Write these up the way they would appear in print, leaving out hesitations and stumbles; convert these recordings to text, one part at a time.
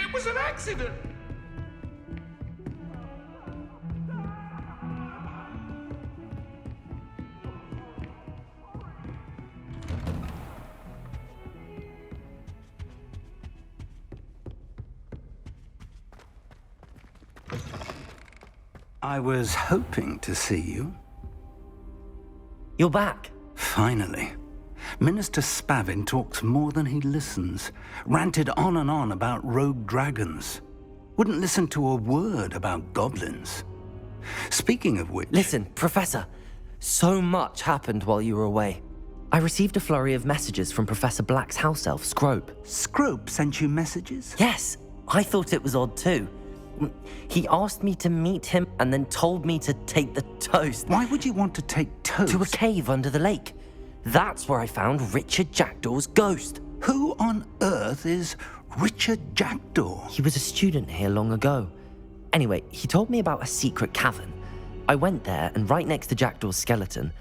It was an accident. I was hoping to see you. You're back. Finally. Minister Spavin talks more than he listens. Ranted on and on about rogue dragons. Wouldn't listen to a word about goblins. Speaking of which... Listen, Professor. So much happened while you were away. I received a flurry of messages from Professor Black's house elf, Scrope. Scrope sent you messages? Yes, I thought it was odd too. He asked me to meet him and then told me to take the toast. Why would you want to take toast? To a cave under the lake. That's where I found Richard Jackdaw's ghost. Who on earth is Richard Jackdaw? He was a student here long ago. Anyway, he told me about a secret cavern. I went there, and right next to Jackdaw's skeleton,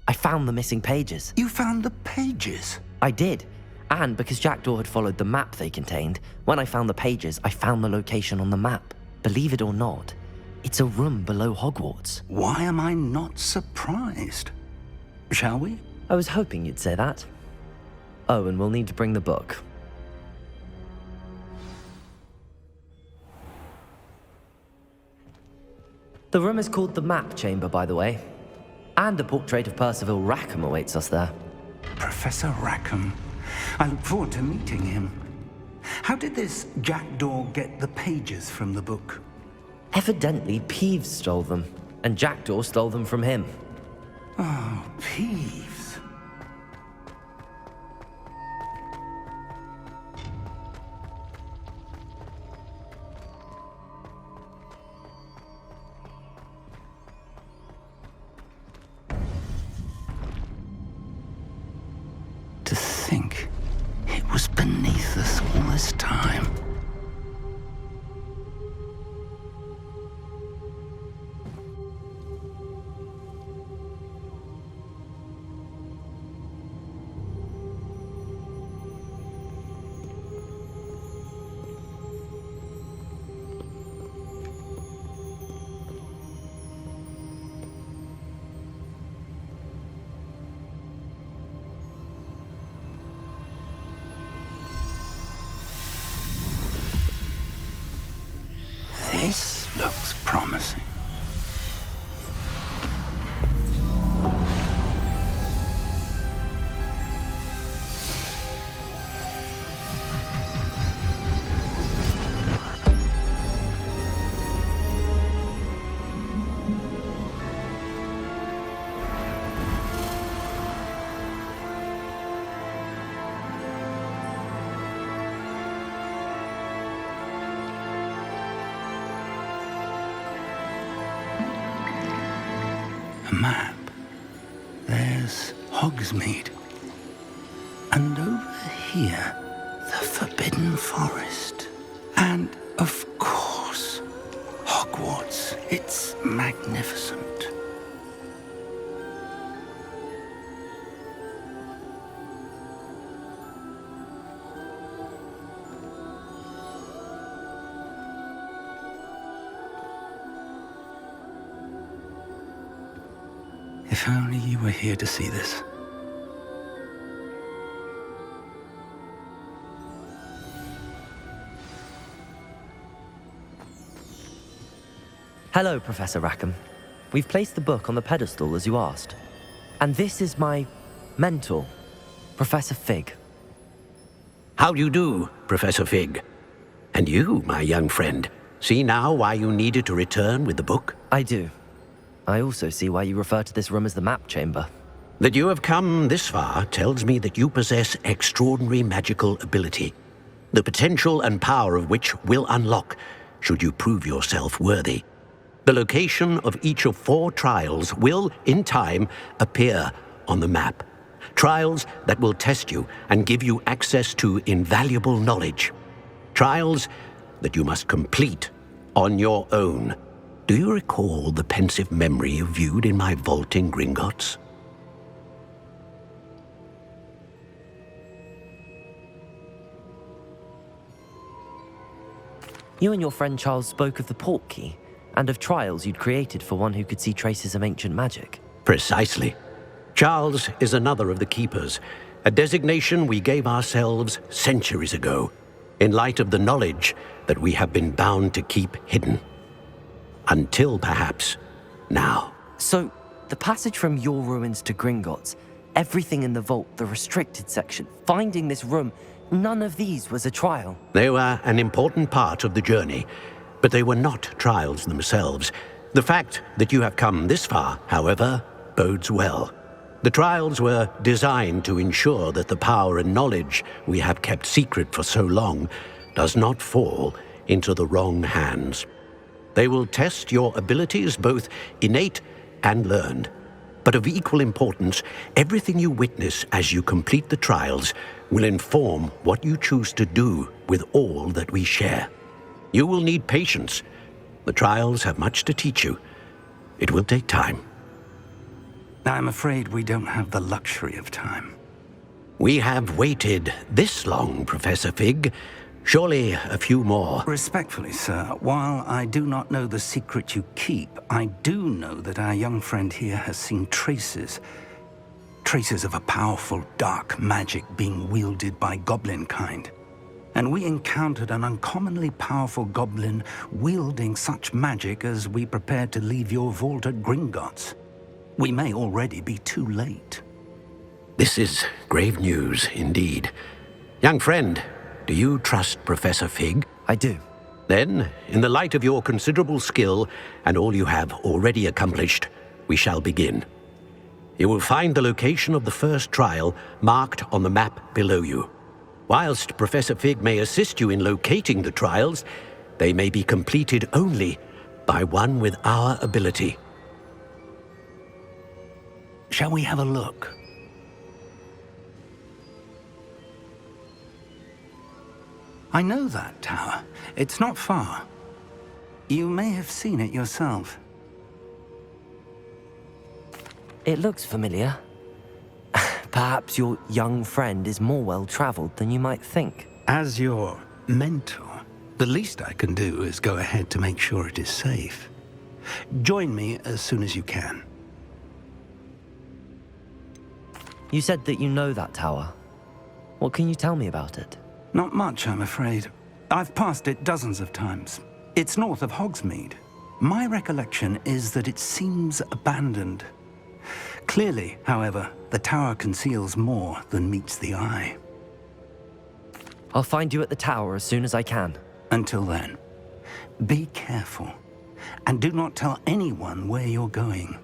I found the missing pages. You found the pages? I did. And because Jackdaw had followed the map they contained, when I found the pages, I found the location on the map. Believe it or not, it's a room below Hogwarts. Why am I not surprised? Shall we? I was hoping you'd say that. Oh, and we'll need to bring the book. The room is called the Map Chamber, by the way. And a portrait of Percival Rackham awaits us there. Professor Rackham. I look forward to meeting him. How did this Jackdaw get the pages from the book? Evidently, Peeves stole them, and Jackdaw stole them from him. Oh, Peeves. To think it was beneath us all this time. This looks promising. A map. There's Hogsmeade. And over here, the Forbidden Forest. And, of course, Hogwarts. It's magnificent. If only you were here to see this. Hello, Professor Rackham. We've placed the book on the pedestal as you asked. And this is my mentor, Professor Fig. How do you do, Professor Fig? And you, my young friend, see now why you needed to return with the book? I do. I also see why you refer to this room as the Map Chamber. That you have come this far tells me that you possess extraordinary magical ability, the potential and power of which will unlock should you prove yourself worthy. The location of each of 4 trials will, in time, appear on the map. Trials that will test you and give you access to invaluable knowledge. Trials that you must complete on your own. Do you recall the pensive memory you viewed in my vault in Gringotts? You and your friend Charles spoke of the port key, and of trials you'd created for one who could see traces of ancient magic. Precisely. Charles is another of the Keepers, a designation we gave ourselves centuries ago, in light of the knowledge that we have been bound to keep hidden. Until, perhaps, now. So, the passage from your ruins to Gringotts, everything in the vault, the restricted section, finding this room, none of these was a trial. They were an important part of the journey, but they were not trials themselves. The fact that you have come this far, however, bodes well. The trials were designed to ensure that the power and knowledge we have kept secret for so long does not fall into the wrong hands. They will test your abilities, both innate and learned. But of equal importance, everything you witness as you complete the trials will inform what you choose to do with all that we share. You will need patience. The trials have much to teach you. It will take time. I'm afraid we don't have the luxury of time. We have waited this long, Professor Fig. Surely a few more. Respectfully, sir, while I do not know the secret you keep, I do know that our young friend here has seen traces of a powerful dark magic being wielded by goblin kind. And we encountered an uncommonly powerful goblin wielding such magic as we prepared to leave your vault at Gringotts. We may already be too late. This is grave news indeed. Young friend, do you trust Professor Fig? I do. Then, in the light of your considerable skill and all you have already accomplished, we shall begin. You will find the location of the first trial marked on the map below you. Whilst Professor Fig may assist you in locating the trials, they may be completed only by one with our ability. Shall we have a look? I know that tower. It's not far. You may have seen it yourself. It looks familiar. Perhaps your young friend is more well-traveled than you might think. As your mentor, the least I can do is go ahead to make sure it is safe. Join me as soon as you can. You said that you know that tower. What can you tell me about it? Not much, I'm afraid. I've passed it dozens of times. It's north of Hogsmeade. My recollection is that it seems abandoned. Clearly, however, the tower conceals more than meets the eye. I'll find you at the tower as soon as I can. Until then, be careful, and do not tell anyone where you're going.